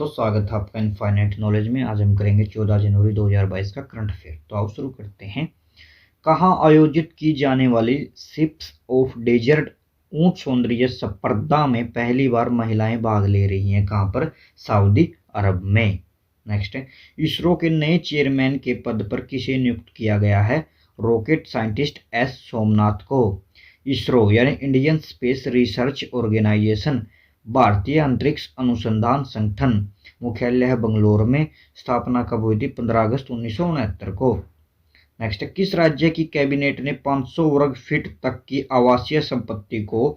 दोस्तों, स्वागत है आपका इनफाइनाइट नॉलेज में। आज हम करेंगे 14 जनवरी 2022 का करंट अफेयर। तो आओ शुरू करते हैं। कहाँ आयोजित की जाने वाली शिप्स ऑफ डेजर्ट ऊंट सौंदर्य स्पर्धा में पहली बार महिलाएं भाग ले रही हैं? कहाँ पर? सऊदी अरब में। नेक्स्ट है, इसरो के नए चेयरमैन के पद पर किसे नियुक्त किया गया है? रॉकेट साइंटिस्ट एस सोमनाथ को। इसरो यानी इंडियन स्पेस रिसर्च ऑर्गेनाइजेशन, भारतीय अंतरिक्ष अनुसंधान संगठन, मुख्यालय है बंगलोर में। स्थापना कब हुई थी? 15 अगस्त 1969 को। नेक्स्ट, किस राज्य की कैबिनेट ने 500 वर्ग फीट तक की आवासीय संपत्ति को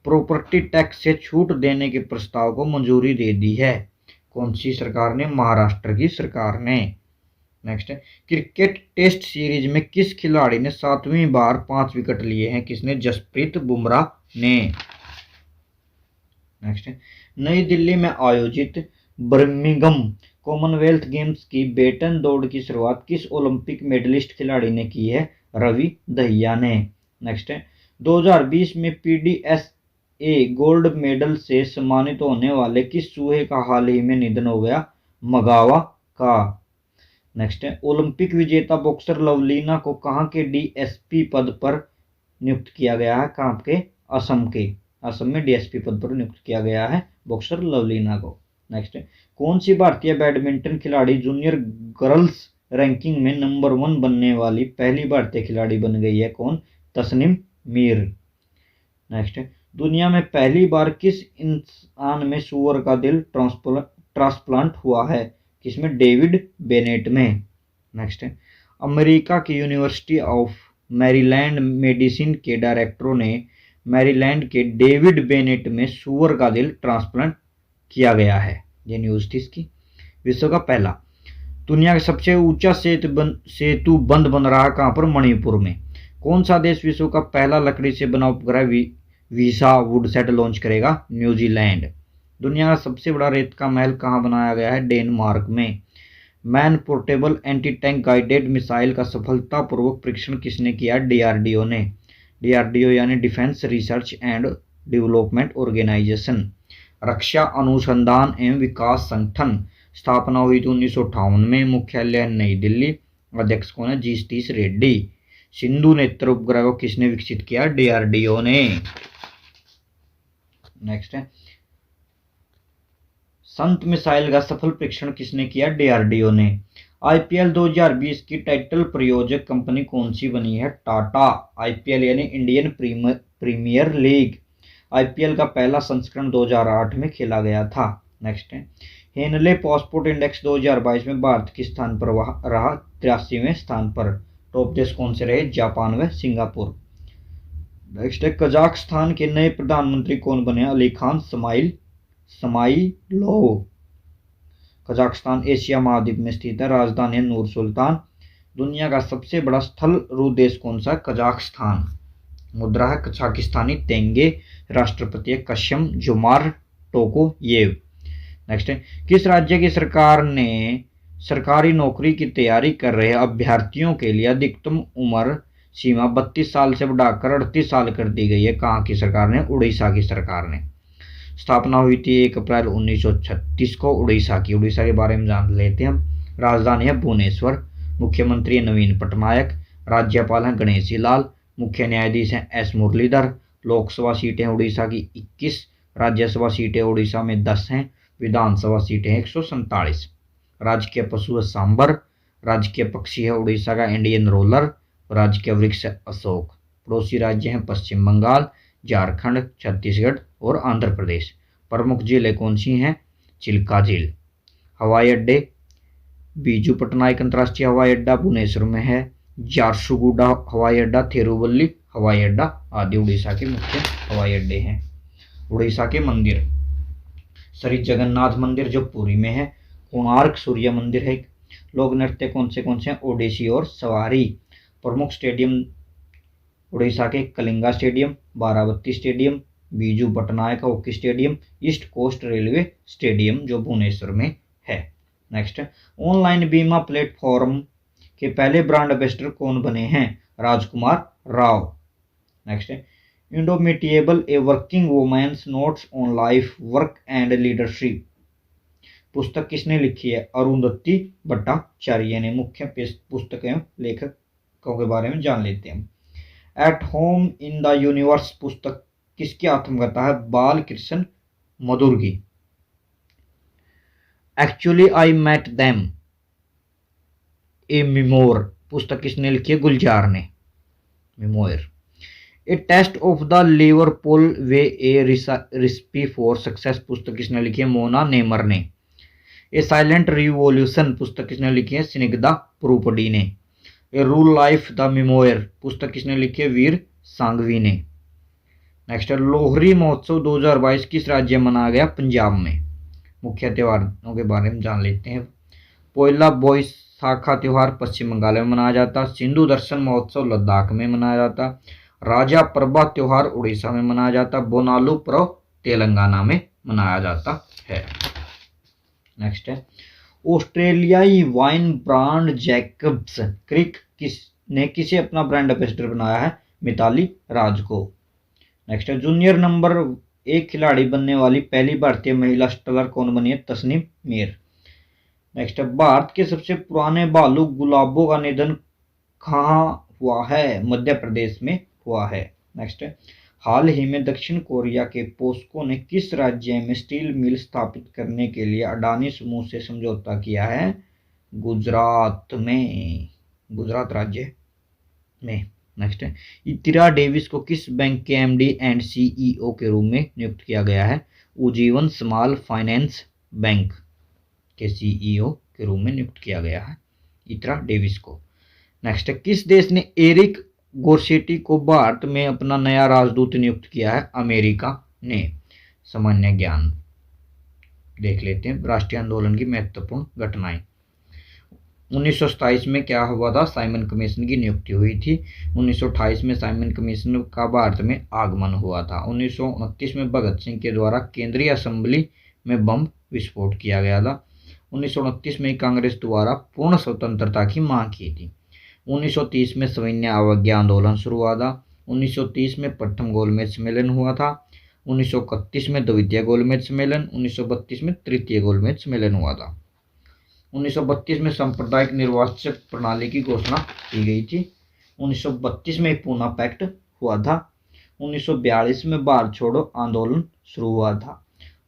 प्रॉपर्टी टैक्स से छूट देने के प्रस्ताव को मंजूरी दे दी है? कौन सी सरकार ने? महाराष्ट्र की सरकार ने। नेक्स्ट है, क्रिकेट टेस्ट सीरीज में किस खिलाड़ी ने 7वीं बार 5 विकेट लिए हैं? किसने? जसप्रीत बुमराह ने। नेक्स्ट है, नई दिल्ली में आयोजित बर्मिंघम कॉमनवेल्थ गेम्स की बेटन दौड़ की शुरुआत किस ओलंपिक मेडलिस्ट खिलाड़ी ने की है? रवि दहिया ने। नेक्स्ट है, 2020 में पीडीएसए गोल्ड मेडल से सम्मानित होने वाले किस चूहे का हाल ही में निधन हो गया? मगावा का। नेक्स्ट है, ओलंपिक विजेता बॉक्सर लवलीना को कहाँ के डीएसपी पद पर नियुक्त किया गया है? कहाँ के? असम के। असम में डीएसपी पद पर नियुक्त किया गया है बॉक्सर लवलीना को। नेक्स्ट है, कौन सी भारतीय बैडमिंटन खिलाड़ी जूनियर गर्ल्स रैंकिंग में नंबर 1 बनने वाली पहली भारतीय खिलाड़ी बन गई है? कौन? तस्निम मीर। नेक्स्ट है, दुनिया में पहली बार किस इंसान में सूअर का दिल ट्रांसप्लांट हुआ है? किसमें? डेविड बेनेट में। नेक्स्ट है, अमेरिका की यूनिवर्सिटी ऑफ मैरीलैंड मेडिसिन के डायरेक्टरों ने मैरीलैंड के डेविड बेनेट में सूअर का दिल ट्रांसप्लांट किया गया है। ये न्यूज थी इसकी। विश्व का पहला दुनिया का सबसे ऊंचा सेतु बंद बन रहा है कहां पर? मणिपुर में। कौन सा देश विश्व का पहला लकड़ी से बना उपग्रह वीसा वुडसेट लॉन्च करेगा? न्यूजीलैंड। दुनिया का सबसे बड़ा रेत का महल कहां बनाया गया है? डेनमार्क में। Man portable anti tank guided missile का सफलतापूर्वक परीक्षण किसने किया? डीआरडीओ ने। डीआरडीओ यानी defence research and development organisation. रक्षा अनुसंधान एवं विकास संगठन, स्थापना हुई थी 1958 में। मुख्यालय नई दिल्ली। अध्यक्ष कौन है? जी सतीश रेड्डी। सिंधु नेत्र उपग्रह को किसने विकसित किया? डीआरडीओ ने। नेक्स्ट है, संत मिसाइल का सफल परीक्षण किसने किया? डीआरडीओ ने। आईपीएल 2020 की टाइटल प्रायोजक कंपनी कौन सी बनी है? टाटा। आईपीएल यानी इंडियन प्रीमियर लीग। आईपीएल का पहला संस्करण 2008 में खेला गया था। नेक्स्ट है, हेनले पासपोर्ट इंडेक्स 2022 में भारत किस स्थान पर रहा? 83वें स्थान पर। टॉप देश कौन से रहे? जापान व सिंगापुर। नेक्स्ट है, कजाकिस्तान के नए प्रधानमंत्री कौन बने? अली खान समाइलोव। कजाकिस्तान एशिया महाद्वीप में स्थित है। राजधानी है नूर सुल्तान। दुनिया का सबसे बड़ा स्थल देश कौन सा? कजाकिस्तान। मुद्रा है कजाकिस्तानी तेंगे। राष्ट्रपति है कशम जोमार टोकोयेव। नेक्स्ट है, किस राज्य की सरकार ने सरकारी नौकरी की तैयारी कर रहे अभ्यर्थियों के लिए अधिकतम उम्र सीमा 32 साल से बढ़ाकर 38 साल कर दी गई है? कहाँ की सरकार ने? उड़ीसा की सरकार ने। स्थापना हुई थी 1 अप्रैल 1936 को उड़ीसा की। उड़ीसा के बारे में जान लेते हैं हम। राजधानी है भुवनेश्वर। मुख्यमंत्री है नवीन पटनायक। राज्यपाल हैं गणेशी लाल। मुख्य न्यायाधीश हैं एस मुरलीधर। लोकसभा सीटें उड़ीसा की 21। राज्यसभा सीटें उड़ीसा में 10 हैं। विधानसभा सीटें 147। राजकीय पशु है सांबर। राजकीय पक्षी है उड़ीसा का इंडियन रोलर। राजकीय वृक्ष है अशोक। पड़ोसी राज्य हैं पश्चिम बंगाल, झारखंड, छत्तीसगढ़ और आंध्र प्रदेश। प्रमुख झीलें कौन सी हैं? चिल्का झील। हवाई अड्डे, बीजू पटनायक अंतर्राष्ट्रीय हवाई अड्डा भुवनेश्वर में है। झारसुगुडा हवाई अड्डा, थिरुवल्ली हवाई अड्डा आदि उड़ीसा के मुख्य हवाई अड्डे हैं। उड़ीसा के मंदिर, श्री जगन्नाथ मंदिर जो पुरी में है। कोणार्क सूर्य मंदिर है। लोक नृत्य कौन से हैं? ओडिसी और सवारी। प्रमुख स्टेडियम उड़ीसा के Kalinga stadium, Barabati stadium, Biju Patnaik hockey stadium, East Coast Railway stadium जो भुवनेश्वर में है। नेक्स्ट, ऑनलाइन बीमा प्लेटफॉर्म के पहले ब्रांड एम्बेसडर कौन बने हैं? Rajkummar Rao. Next, indomitable a working women's notes on life, work and leadership पुस्तक किसने लिखी है? अरुंधति भट्टाचार्य ने। मुख्य पुस्तक एवं लेखकों के बारे में जान लेते हैं। At home in the universe पुस्तक किसकी आत्मकथा है? बाल कृष्ण मधुर की। Actually I met them a memoir पुस्तक किसने लिखी है? गुलजार ने। Memoir. A taste of the Liverpool way a recipe for success पुस्तक किसने लिखी है? मोना नेमर ने। ए साइलेंट रिवॉल्यूशन पुस्तक किसने लिखी है? स्निग्धा प्रूपडी ने। A rule life the memoir पुस्तक किसने लिखी है? वीर सांघवी ने। नेक्स्ट है लोहरी महोत्सव 2022 किस राज्य में मनाया गया? पंजाब में। मुख्य त्योहारों के बारे में जान लेते हैं। पोइला बोईसाखा त्योहार पश्चिम बंगाल में मनाया जाता। सिंधु दर्शन महोत्सव लद्दाख में मनाया जाता। राजा प्रभा त्योहार उड़ीसा में मनाया जाता। बोनालू पर्व तेलंगाना में मनाया जाता है। नेक्स्ट है ऑस्ट्रेलियाई वाइन ब्रांड जैकब्स क्रिक ने किसे अपना ब्रांड एम्बेसडर बनाया है? मिताली राज को। नेक्स्ट है जूनियर नंबर 1 खिलाड़ी बनने वाली पहली भारतीय महिला शटलर कौन बनी है? तस्नीम मीर। नेक्स्ट है भारत के सबसे पुराने भालू गुलाबों का निधन कहाँ हुआ है? मध्य प्रदेश में हुआ है। नेक्स्ट है हाल ही में दक्षिण कोरिया के पोस्को ने किस राज्य में स्टील मिल स्थापित करने के लिए अडानी समूह से समझौता किया है? गुजरात में। गुजरात राज्य में। नेक्स्ट है इतिरा डेविस को किस बैंक के एमडी एंड सीईओ के रूप में नियुक्त किया गया है? उज्जीवन स्मॉल फाइनेंस बैंक के सीईओ के रूप में नियुक्त किया गया है इतिरा डेविस को। नेक्स्ट है किस देश ने एरिक गोरसेटी को भारत में अपना नया राजदूत नियुक्त किया है? अमेरिका ने। सामान्य ज्ञान देख लेते हैं। राष्ट्रीय आंदोलन की महत्वपूर्ण घटनाएं। 1927 में क्या हुआ था? साइमन कमीशन की नियुक्ति हुई थी। 1928 में साइमन कमीशन का भारत में आगमन हुआ था। 1929 में भगत सिंह के द्वारा केंद्रीय असेंबली में बम विस्फोट किया गया था। 1929 में कांग्रेस द्वारा पूर्ण स्वतंत्रता की मांग की थी। 1930 में सविनय अवज्ञा आंदोलन शुरू हुआ था। 1930 में प्रथम गोलमेज सम्मेलन हुआ था। 1931 में द्वितीय गोलमेज सम्मेलन। 1932 में तृतीय गोलमेज सम्मेलन हुआ था। 1932 में सांप्रदायिक निर्वाचन प्रणाली की घोषणा की गई थी। 1932 में पूना पैक्ट हुआ था। 1942 में भारत छोड़ो आंदोलन शुरू हुआ था।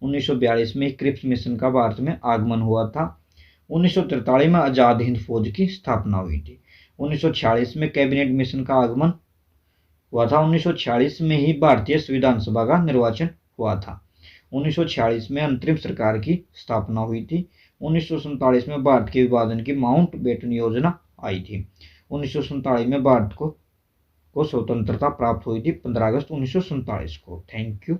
1942 में क्रिप्स मिशन का भारत में आगमन हुआ था। 1943 में आजाद हिंद फौज की स्थापना हुई थी। 1946 में कैबिनेट मिशन का आगमन हुआ था। 1946 में ही भारतीय संविधान सभा का निर्वाचन हुआ था। 1946 में अंतरिम सरकार की स्थापना हुई थी। 1947 में भारत के विभाजन की माउंट बेटन योजना आई थी। 1947 में भारत को स्वतंत्रता प्राप्त हुई थी 15 अगस्त 1947 को। Thank you.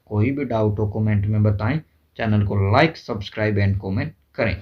कोई भी डाउट हो कमेंट में बताएं। चैनल को लाइक, सब्सक्राइब एंड कमेंट करें।